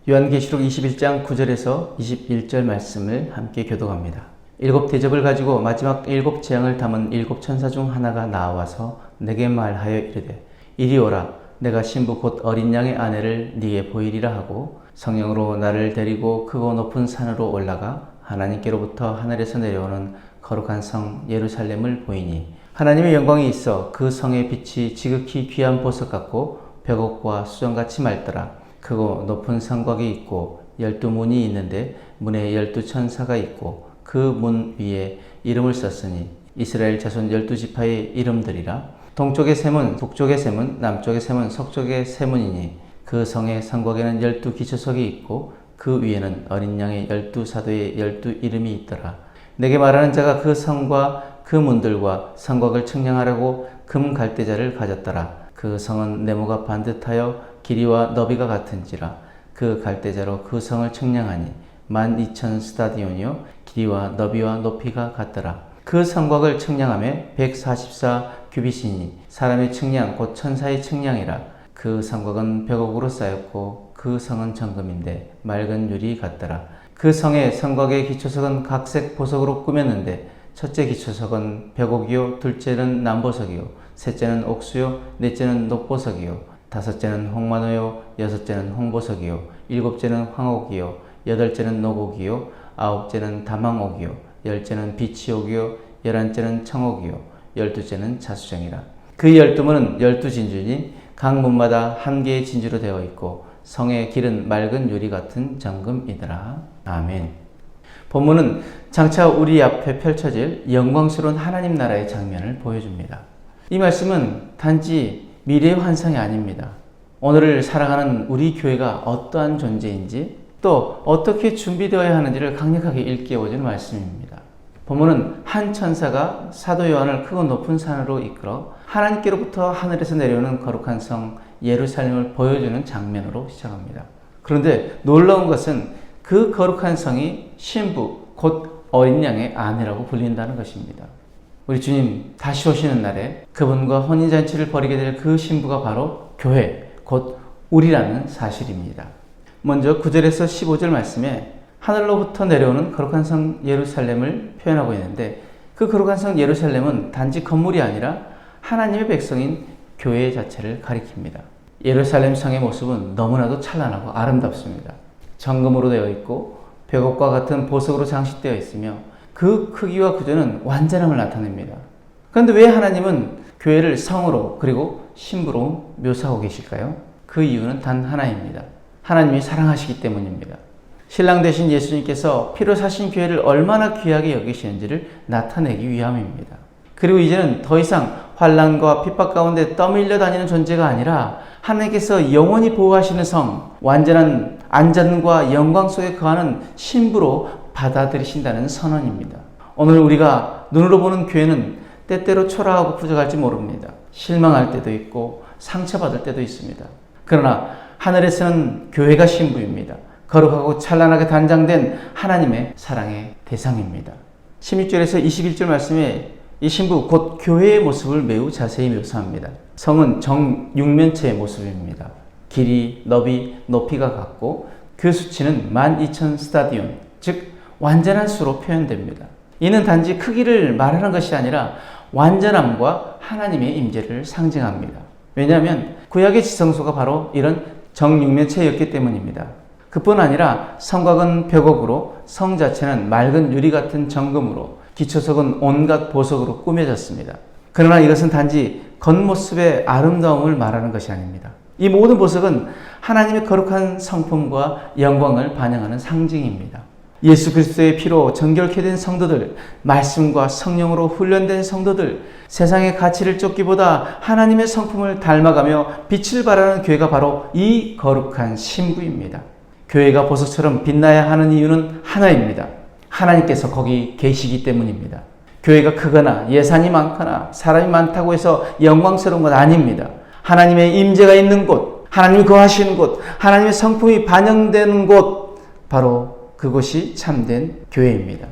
요한계시록 21장 9절에서 21절 말씀을 함께 교독합니다. 7 대접을 가지고 마지막 7 재앙을 담은 7 천사 중 하나가 나와서 내게 말하여 이르되 이리 오라. 내가 신부 곧 어린 양의 아내를 네게 보이리라 하고 성령으로 나를 데리고 크고 높은 산으로 올라가 하나님께로부터 하늘에서 내려오는 거룩한 성 예루살렘을 보이니 하나님의 영광이 있어 그 성의 빛이 지극히 귀한 보석 같고 벽옥과 수정같이 맑더라. 크고 높은 성곽이 있고 12문이 있는데 문에 12천사가 있고 그 문 위에 이름을 썼으니 이스라엘 자손 12지파의 이름들이라. 동쪽의 세 문, 북쪽의 세 문, 남쪽의 세 문, 서쪽의 세 문이니 그 성의 성곽에는 12기초석이 있고 그 위에는 어린 양의 12사도의 12 이름이 있더라. 내게 말하는 자가 그 성과 그 문들과 성곽을 측량하려고 금 갈대자를 가졌더라. 그 성은 네모가 반듯하여 길이와 너비가 같은지라. 그 갈대자로 그 성을 측량하니 12,000 스타디온이요 길이와 너비와 높이가 같더라. 그 성곽을 측량하며 144 규빗이니 사람의 측량 곧 천사의 측량이라. 그 성곽은 벽옥으로 쌓였고 그 성은 정금인데 맑은 유리 같더라. 그 성의 성곽의 기초석은 각색 보석으로 꾸몄는데 첫째 기초석은 벽옥이요 둘째는 남보석이요 셋째는 옥수요 넷째는 녹보석이요 다섯째는 홍마노요 여섯째는 홍보석이요 일곱째는 황옥이요 여덟째는 녹옥이요 아홉째는 다망옥이요 열째는 비치옥이요 열한째는 청옥이요 열두째는 자수정이라. 그 12문은 12진주니 각 문마다 한 개의 진주로 되어 있고 성의 길은 맑은 유리 같은 정금이더라. 아멘. 본문은 장차 우리 앞에 펼쳐질 영광스러운 하나님 나라의 장면을 보여줍니다. 이 말씀은 단지 미래의 환상이 아닙니다. 오늘을 살아가는 우리 교회가 어떠한 존재인지 또 어떻게 준비되어야 하는지를 강력하게 일깨워주는 말씀입니다. 본문은 한 천사가 사도 요한을 크고 높은 산으로 이끌어 하나님께로부터 하늘에서 내려오는 거룩한 성 예루살렘을 보여주는 장면으로 시작합니다. 그런데 놀라운 것은 그 거룩한 성이 신부 곧 어린 양의 아내라고 불린다는 것입니다. 우리 주님 다시 오시는 날에 그분과 혼인잔치를 벌이게 될 그 신부가 바로 교회 곧 우리라는 사실입니다. 먼저 9절에서 15절 말씀에 하늘로부터 내려오는 거룩한 성 예루살렘을 표현하고 있는데 그 거룩한 성 예루살렘은 단지 건물이 아니라 하나님의 백성인 교회 자체를 가리킵니다. 예루살렘 성의 모습은 너무나도 찬란하고 아름답습니다. 정금으로 되어 있고 벽옥과 같은 보석으로 장식되어 있으며 그 크기와 구조는 완전함을 나타냅니다. 그런데 왜 하나님은 교회를 성으로 그리고 신부로 묘사하고 계실까요? 그 이유는 단 하나입니다. 하나님이 사랑하시기 때문입니다. 신랑 되신 예수님께서 피로 사신 교회를 얼마나 귀하게 여기시는지를 나타내기 위함입니다. 그리고 이제는 더 이상 환난과 핍박 가운데 떠밀려 다니는 존재가 아니라 하나님께서 영원히 보호하시는 성, 완전한 안전과 영광 속에 거하는 신부로 받아들이신다는 선언입니다. 오늘 우리가 눈으로 보는 교회는 때때로 초라하고 부족할지 모릅니다. 실망할 때도 있고 상처받을 때도 있습니다. 그러나 하늘에서는 교회가 신부입니다. 거룩하고 찬란하게 단장된 하나님의 사랑의 대상입니다. 16절에서 21절 말씀에 이 신부 곧 교회의 모습을 매우 자세히 묘사합니다. 성은 정육면체의 모습입니다. 길이, 너비, 높이가 같고 그 수치는 12,000 스타디온, 즉 완전한 수로 표현됩니다. 이는 단지 크기를 말하는 것이 아니라 완전함과 하나님의 임재를 상징합니다. 왜냐하면 구약의 지성소가 바로 이런 정육면체였기 때문입니다. 그뿐 아니라 성곽은 벽옥으로 성 자체는 맑은 유리 같은 정금으로 기초석은 온갖 보석으로 꾸며졌습니다. 그러나 이것은 단지 겉모습의 아름다움을 말하는 것이 아닙니다. 이 모든 보석은 하나님의 거룩한 성품과 영광을 반영하는 상징입니다. 예수 그리스도의 피로 정결케 된 성도들, 말씀과 성령으로 훈련된 성도들, 세상의 가치를 쫓기보다 하나님의 성품을 닮아가며 빛을 발하는 교회가 바로 이 거룩한 신부입니다. 교회가 보석처럼 빛나야 하는 이유는 하나입니다. 하나님께서 거기 계시기 때문입니다. 교회가 크거나 예산이 많거나 사람이 많다고 해서 영광스러운 것 아닙니다. 하나님의 임재가 있는 곳, 하나님이 거하시는 곳, 하나님의 성품이 반영되는 곳, 바로 그곳이 참된 교회입니다.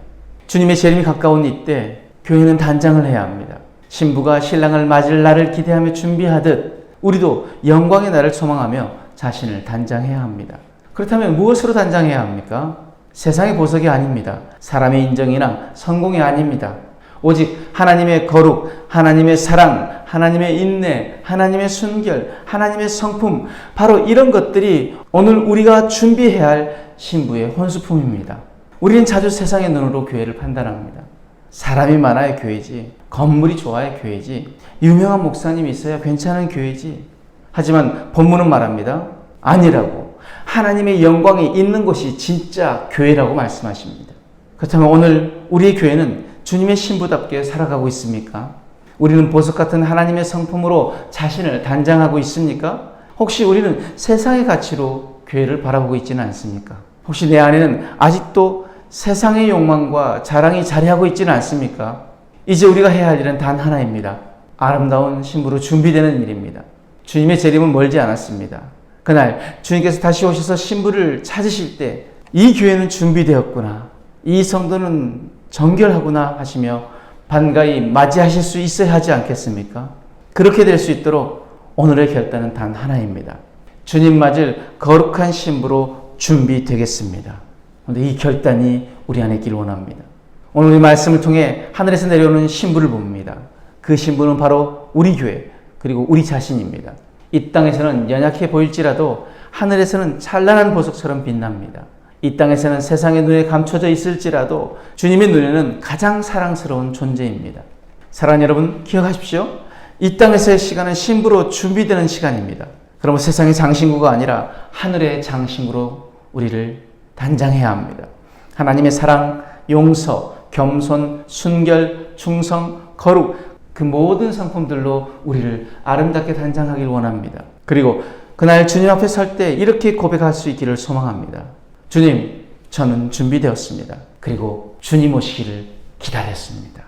주님의 재림이 가까운 이때 교회는 단장을 해야 합니다. 신부가 신랑을 맞을 날을 기대하며 준비하듯 우리도 영광의 날을 소망하며 자신을 단장해야 합니다. 그렇다면 무엇으로 단장해야 합니까? 세상의 보석이 아닙니다. 사람의 인정이나 성공이 아닙니다. 오직 하나님의 거룩, 하나님의 사랑, 하나님의 인내, 하나님의 순결, 하나님의 성품, 바로 이런 것들이 오늘 우리가 준비해야 할 신부의 혼수품입니다. 우리는 자주 세상의 눈으로 교회를 판단합니다. 사람이 많아야 교회지, 건물이 좋아야 교회지, 유명한 목사님이 있어야 괜찮은 교회지. 하지만 본문은 말합니다. 아니라고. 하나님의 영광이 있는 곳이 진짜 교회라고 말씀하십니다. 그렇다면 오늘 우리의 교회는 주님의 신부답게 살아가고 있습니까? 우리는 보석 같은 하나님의 성품으로 자신을 단장하고 있습니까? 혹시 우리는 세상의 가치로 교회를 바라보고 있지는 않습니까? 혹시 내 안에는 아직도 세상의 욕망과 자랑이 자리하고 있지는 않습니까? 이제 우리가 해야 할 일은 단 하나입니다. 아름다운 신부로 준비되는 일입니다. 주님의 재림은 멀지 않았습니다. 그날 주님께서 다시 오셔서 신부를 찾으실 때 이 교회는 준비되었구나, 이 성도는 정결하구나 하시며 반가이 맞이하실 수 있어야 하지 않겠습니까? 그렇게 될 수 있도록 오늘의 결단은 단 하나입니다. 주님 맞을 거룩한 신부로 준비되겠습니다. 그런데 이 결단이 우리 안에 있기를 원합니다. 오늘 이 말씀을 통해 하늘에서 내려오는 신부를 봅니다. 그 신부는 바로 우리 교회, 그리고 우리 자신입니다. 이 땅에서는 연약해 보일지라도 하늘에서는 찬란한 보석처럼 빛납니다. 이 땅에서는 세상의 눈에 감춰져 있을지라도 주님의 눈에는 가장 사랑스러운 존재입니다. 사랑하는 여러분, 기억하십시오. 이 땅에서의 시간은 신부로 준비되는 시간입니다. 그러면 세상의 장신구가 아니라 하늘의 장신구로 우리를 단장해야 합니다. 하나님의 사랑, 용서, 겸손, 순결, 충성, 거룩, 그 모든 성품들로 우리를 아름답게 단장하길 원합니다. 그리고 그날 주님 앞에 설 때 이렇게 고백할 수 있기를 소망합니다. 주님, 저는 준비되었습니다. 그리고 주님 오시기를 기다렸습니다.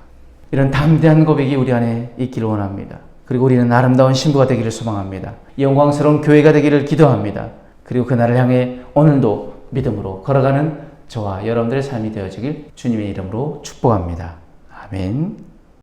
이런 담대한 고백이 우리 안에 있기를 원합니다. 그리고 우리는 아름다운 신부가 되기를 소망합니다. 영광스러운 교회가 되기를 기도합니다. 그리고 그날을 향해 오늘도 믿음으로 걸어가는 저와 여러분들의 삶이 되어지길 주님의 이름으로 축복합니다. 아멘.